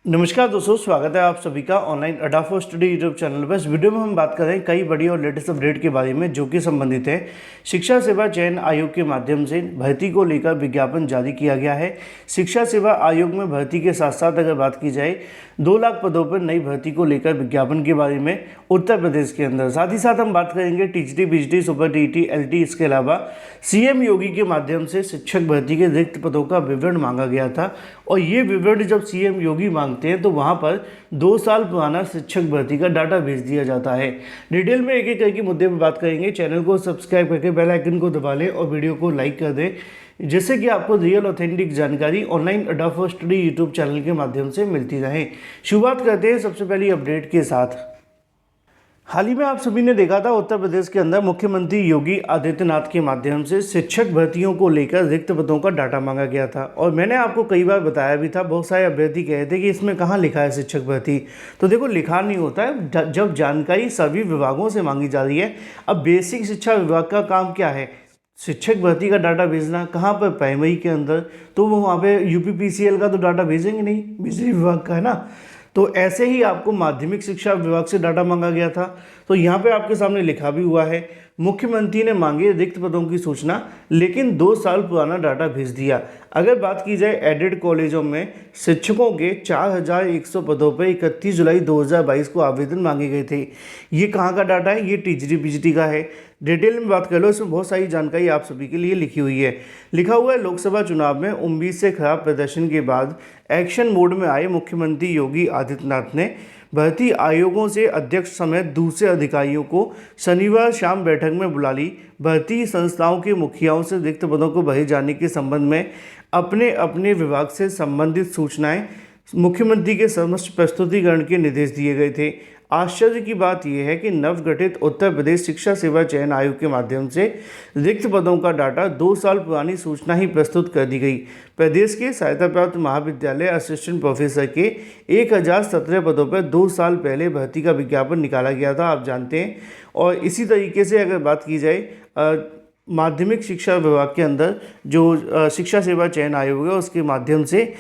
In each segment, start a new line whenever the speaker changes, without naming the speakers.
नमस्कार दोस्तों, स्वागत है आप सभी का ऑनलाइन अड्डा फॉर स्टडी यूट्यूब चैनल पर। इस वीडियो में हम बात कर रहे हैं कई बड़ी और लेटेस्ट अपडेट के बारे में जो कि संबंधित है शिक्षा सेवा चयन आयोग के माध्यम से भर्ती को लेकर विज्ञापन जारी किया गया है। शिक्षा सेवा आयोग में भर्ती के साथ साथ अगर बात की जाए 2 लाख पदों पर नई भर्ती को लेकर विज्ञापन के बारे में उत्तर प्रदेश के अंदर। साथ ही साथ हम बात करेंगे TGT, PGT, super TET, LT, इसके अलावा सीएम योगी के माध्यम से शिक्षक भर्ती के रिक्त पदों का विवरण मांगा गया था। और ये विवरण जब सीएम योगी मांगते हैं तो वहाँ पर 2 साल पुराना शिक्षक भर्ती का डाटा भेज दिया जाता है। डिटेल में एक एक करके मुद्दे पर बात करेंगे। चैनल को सब्सक्राइब करके बेल आइकन को दबा लें और वीडियो को लाइक कर दें, जिससे कि आपको रियल ऑथेंटिक जानकारी ऑनलाइन अड्डा फॉर स्टडी यूट्यूब चैनल के माध्यम से मिलती रहे। शुरुआत करते हैं सबसे पहली अपडेट के साथ। हाल ही में आप सभी ने देखा था उत्तर प्रदेश के अंदर मुख्यमंत्री योगी आदित्यनाथ के माध्यम से शिक्षक भर्तियों को लेकर रिक्त पदों का डाटा मांगा गया था। और मैंने आपको कई बार बताया भी था, बहुत सारे अभ्यर्थी कहे थे कि इसमें कहाँ लिखा है शिक्षक भर्ती। तो देखो, लिखा नहीं होता है जब जानकारी सभी विभागों से मांगी जा रही है। अब बेसिक शिक्षा विभाग का काम क्या है? शिक्षक भर्ती का डाटा भेजना। कहाँ पर? प्राइमरी के अंदर। तो वो वहाँ पे यूपीपीसीएल का तो डाटा भेजेंगे नहीं, बिजली विभाग का है ना। तो ऐसे ही आपको माध्यमिक शिक्षा विभाग से डाटा मांगा गया था। तो यहाँ पे आपके सामने लिखा भी हुआ है, मुख्यमंत्री ने मांगे रिक्त पदों की सूचना, लेकिन 2 साल पुराना डाटा भेज दिया। अगर बात की जाए एडेड कॉलेजों में शिक्षकों के 4100 पदों पर 31 जुलाई 2022 को आवेदन मांगे गए थे। ये कहाँ का डाटा है? ये टीजीटी पीजीटी का है। डिटेल में बात कर लो, इसमें बहुत सारी जानकारी आप सभी के लिए लिखी हुई है। लिखा हुआ है, लोकसभा चुनाव में उम्मीद से खराब प्रदर्शन के बाद एक्शन मोड में आए मुख्यमंत्री योगी आदित्यनाथ ने भर्ती आयोगों से अध्यक्ष समेत दूसरे अधिकारियों को शनिवार शाम बैठक में बुला ली। भर्ती संस्थाओं के मुखियाओं से रिक्त पदों को भरे जाने के संबंध में अपने अपने विभाग से संबंधित सूचनाएं मुख्यमंत्री के समक्ष प्रस्तुतिकरण के निर्देश दिए गए थे। आश्चर्य की बात यह है कि नवगठित उत्तर प्रदेश शिक्षा सेवा चयन आयोग के माध्यम से रिक्त पदों का डाटा 2 साल पुरानी सूचना ही प्रस्तुत कर दी गई। प्रदेश के सहायता प्राप्त महाविद्यालय असिस्टेंट प्रोफेसर के 1017 पदों पर 2 साल पहले भर्ती का विज्ञापन निकाला गया था, आप जानते हैं। और इसी तरीके से अगर बात की जाए माध्यमिक शिक्षा विभाग के अंदर जो शिक्षा सेवा चयन आयोग है, उसके माध्यम से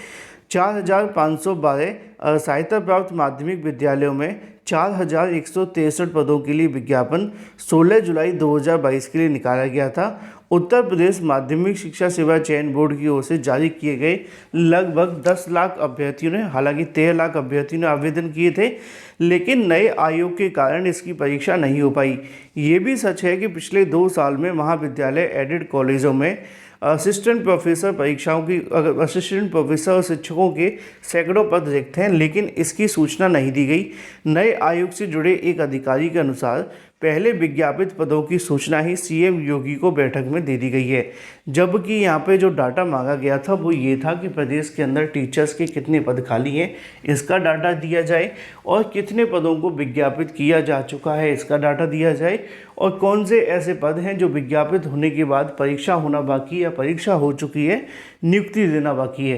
4512 सहायता प्राप्त माध्यमिक विद्यालयों में 4163 पदों के लिए विज्ञापन 16 जुलाई 2022 के लिए निकाला गया था। उत्तर प्रदेश माध्यमिक शिक्षा सेवा चयन बोर्ड की ओर से जारी किए गए लगभग 10 लाख अभ्यर्थियों ने, हालांकि 13 लाख अभ्यर्थियों ने आवेदन किए थे, लेकिन नए आयोग के कारण इसकी परीक्षा नहीं हो पाई। ये भी सच है कि पिछले 2 साल में महाविद्यालय एडेड कॉलेजों में असिस्टेंट प्रोफेसर परीक्षाओं की असिस्टेंट प्रोफेसर और शिक्षकों के सैकड़ों पद रिक्त हैं, लेकिन इसकी सूचना नहीं दी गई। नए आयोग से जुड़े एक अधिकारी के अनुसार पहले विज्ञापित पदों की सूचना ही सीएम योगी को बैठक में दे दी गई है। जबकि यहाँ पे जो डाटा मांगा गया था वो ये था कि प्रदेश के अंदर टीचर्स के कितने पद खाली हैं, इसका डाटा दिया जाए, और कितने पदों को विज्ञापित किया जा चुका है, इसका डाटा दिया जाए, और कौन से ऐसे पद हैं जो विज्ञापित होने के बाद परीक्षा होना बाकी या परीक्षा हो चुकी है, नियुक्ति देना बाकी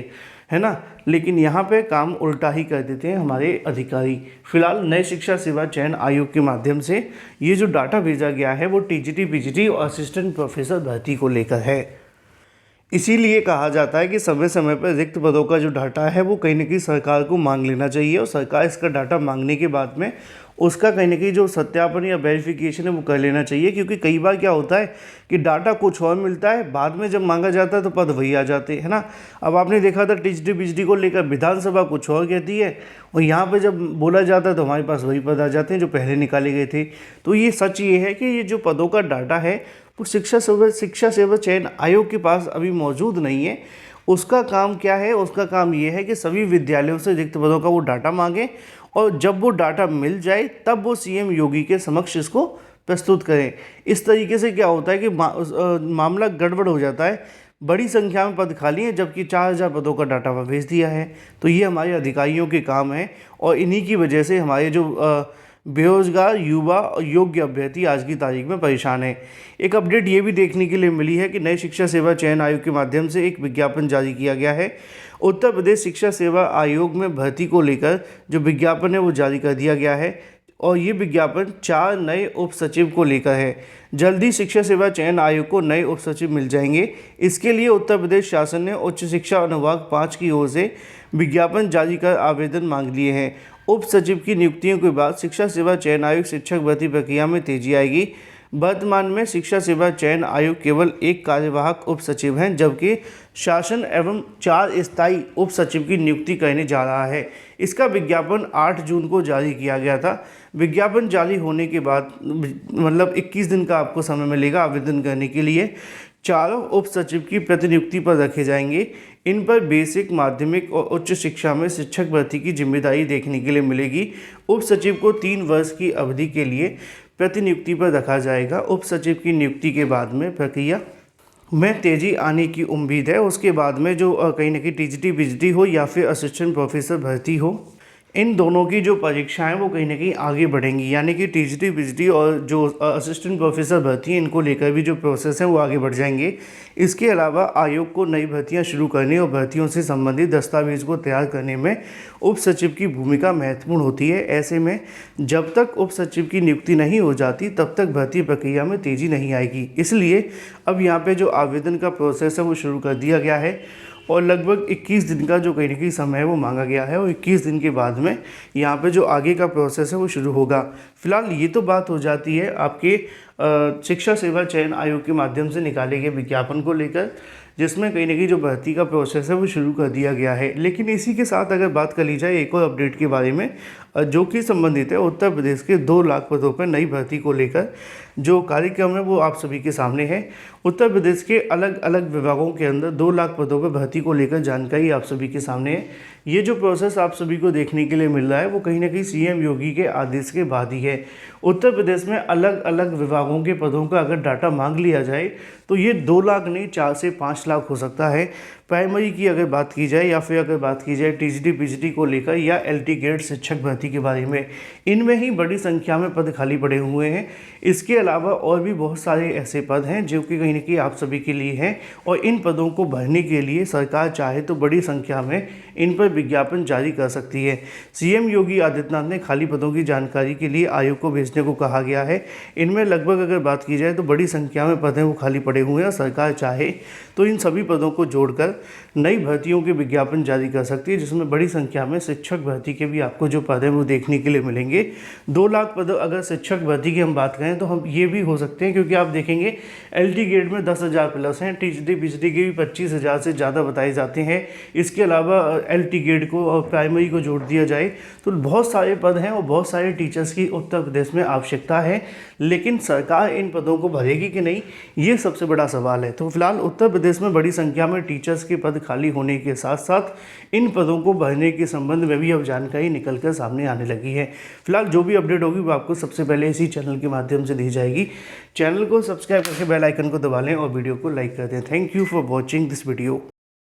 है ना। लेकिन यहाँ पे काम उल्टा ही कर देते हैं हमारे अधिकारी। फिलहाल नए शिक्षा सेवा चयन आयोग के माध्यम से ये जो डाटा भेजा गया है वो टीजीटी पीजीटी और असिस्टेंट प्रोफेसर भर्ती को लेकर है। इसीलिए कहा जाता है कि समय समय पर रिक्त पदों का जो डाटा है वो कहीं ना कहीं सरकार को मांग लेना चाहिए, और सरकार इसका डाटा मांगने के बाद में उसका कहीं ना कहीं जो सत्यापन या वेरिफिकेशन है वो कर लेना चाहिए। क्योंकि कई बार क्या होता है कि डाटा कुछ और मिलता है, बाद में जब मांगा जाता है तो पद वही आ जाते हैं ना। अब आपने देखा था टीजीटी पीजीटी को लेकर विधानसभा कुछ और कहती है, और यहाँ पे जब बोला जाता है तो हमारे पास वही पद आ जाते हैं जो पहले निकाले गए थे। तो ये सच ये है कि ये जो पदों का डाटा है वो शिक्षा सेवा चयन आयोग के पास अभी मौजूद नहीं है। उसका काम क्या है? उसका काम ये है कि सभी विद्यालयों से रिक्त पदों का वो डाटा मांगे, और जब वो डाटा मिल जाए तब वो सीएम योगी के समक्ष इसको प्रस्तुत करें। इस तरीके से क्या होता है कि मामला गड़बड़ हो जाता है। बड़ी संख्या में पद खाली हैं जबकि 4000 पदों का डाटा वह भेज दिया है। तो ये हमारे अधिकारियों के काम है, और इन्हीं की वजह से हमारे जो बेरोजगार युवा और योग्य अभ्यर्थी आज की तारीख में परेशान है। एक अपडेट ये भी देखने के लिए मिली है कि नए शिक्षा सेवा चयन आयोग के माध्यम से एक विज्ञापन जारी किया गया है। उत्तर प्रदेश शिक्षा सेवा आयोग में भर्ती को लेकर जो विज्ञापन है वो जारी कर दिया गया है। और ये विज्ञापन 4 नए उप सचिव को लेकर है। जल्दी शिक्षा सेवा चयन आयोग को नए उप सचिव मिल जाएंगे। इसके लिए उत्तर प्रदेश शासन ने उच्च शिक्षा अनुभाग 5 की ओर से विज्ञापन जारी कर आवेदन मांग लिए हैं। उप सचिव की नियुक्तियों के बाद शिक्षा सेवा चयन आयोग शिक्षक भर्ती प्रक्रिया में तेजी आएगी। वर्तमान में शिक्षा सेवा चयन आयोग केवल एक कार्यवाहक उप सचिव हैं, जबकि शासन एवं 4 स्थायी उप सचिव की नियुक्ति करने जा रहा है। इसका विज्ञापन 8 जून को जारी किया गया था। विज्ञापन जारी होने के बाद मतलब 21 दिन का आपको समय मिलेगा आवेदन करने के लिए। चारों उप सचिव की प्रतिनियुक्ति पर रखे जाएंगे। इन पर बेसिक, माध्यमिक और उच्च शिक्षा में शिक्षक भर्ती की जिम्मेदारी देखने के लिए मिलेगी। उप सचिव को 3 वर्ष की अवधि के लिए प्रतिनियुक्ति पर रखा जाएगा। उप सचिव की नियुक्ति के बाद में प्रक्रिया में तेजी आने की उम्मीद है। उसके बाद में जो कहीं ना कहीं टीजीटी बीजीटी हो या फिर असिस्टेंट प्रोफेसर भर्ती हो, इन दोनों की जो परीक्षाएं वो कहीं ना कहीं आगे बढ़ेंगी। यानी कि टीजीटी बीजीटी और जो असिस्टेंट प्रोफेसर भर्ती है, इनको लेकर भी जो प्रोसेस है वो आगे बढ़ जाएंगे। इसके अलावा आयोग को नई भर्तियां शुरू करने और भर्तियों से संबंधित दस्तावेज को तैयार करने में उप सचिव की भूमिका महत्वपूर्ण होती है। ऐसे में जब तक उप सचिव की नियुक्ति नहीं हो जाती तब तक भर्ती प्रक्रिया में तेजी नहीं आएगी। इसलिए अब यहाँ पे जो आवेदन का प्रोसेस है वो शुरू कर दिया गया है और लगभग 21 दिन का जो कहीं ना कहीं समय है वो मांगा गया है और 21 दिन के बाद में यहाँ पे जो आगे का प्रोसेस है वो शुरू होगा। फिलहाल ये तो बात हो जाती है आपके शिक्षा सेवा चयन आयोग के माध्यम से निकाले गए विज्ञापन को लेकर, जिसमें कहीं ना कहीं जो भर्ती का प्रोसेस है वो शुरू कर दिया गया है। लेकिन इसी के साथ अगर बात कर ली जाए एक और अपडेट के बारे में, जो कि संबंधित है उत्तर प्रदेश के 2 लाख पदों पर नई भर्ती को लेकर जो कार्यक्रम है वो आप सभी के सामने है। उत्तर प्रदेश के अलग अलग विभागों के अंदर 2 लाख पदों पर भर्ती को लेकर जानकारी आप सभी के सामने है। ये जो प्रोसेस आप सभी को देखने के लिए मिल रहा है वो कहीं ना कहीं सीएम योगी के आदेश के बाद ही है। उत्तर प्रदेश में अलग अलग विभागों के पदों का अगर डाटा मांग लिया जाए तो ये 2 लाख नहीं 4 से 5 लाख हो सकता है। प्राइमरी की अगर बात की जाए या फिर अगर बात की जाए टीजीटी पीजीटी को लेकर या एलटी ग्रेड शिक्षक भर्ती के बारे में, इनमें ही बड़ी संख्या में पद खाली पड़े हुए हैं। इसके अलावा और भी बहुत सारे ऐसे पद हैं जो कि कहीं ना कहीं आप सभी के लिए हैं और इन पदों को भरने के लिए सरकार चाहे तो बड़ी संख्या में इन पर विज्ञापन जारी कर सकती है। सीएम योगी आदित्यनाथ ने खाली पदों की जानकारी के लिए आयोग को भेजने को कहा गया है। इनमें लगभग अगर बात की जाए तो बड़ी संख्या में पद हैं वो खाली पड़े हुए हैं। सरकार चाहे तो इन सभी पदों को जोड़कर नई भर्तियों के विज्ञापन जारी कर सकती है, जिसमें बड़ी संख्या में शिक्षक भर्ती के भी आपको जो पद हैं वो देखने के लिए मिलेंगे। 2 लाख पद अगर शिक्षक भर्ती की हम बात करें तो हम ये भी हो सकते हैं, क्योंकि आप देखेंगे एलटी ग्रेड में 10,000 प्लस हैं, टीजीटी पीजीटी के भी 25,000 से ज़्यादा बताए जाते हैं। इसके अलावा एलटी ग्रेड को और प्राइमरी को जोड़ दिया जाए तो बहुत सारे पद हैं और बहुत सारे टीचर्स की उत्तर प्रदेश में आवश्यकता है। लेकिन सरकार इन पदों को भरेगी कि नहीं, ये सबसे बड़ा सवाल है। तो फिलहाल उत्तर प्रदेश में बड़ी संख्या में टीचर्स के पद खाली होने के साथ साथ इन पदों को भरने के संबंध में भी अब जानकारी निकलकर सामने आने लगी है। फिलहाल जो भी अपडेट होगी वो आपको सबसे पहले इसी चैनल के माध्यम से दी जाएगी। चैनल को सब्सक्राइब करके बेल आइकन को दबा लें और वीडियो को लाइक कर दें। Thank you for watching this video.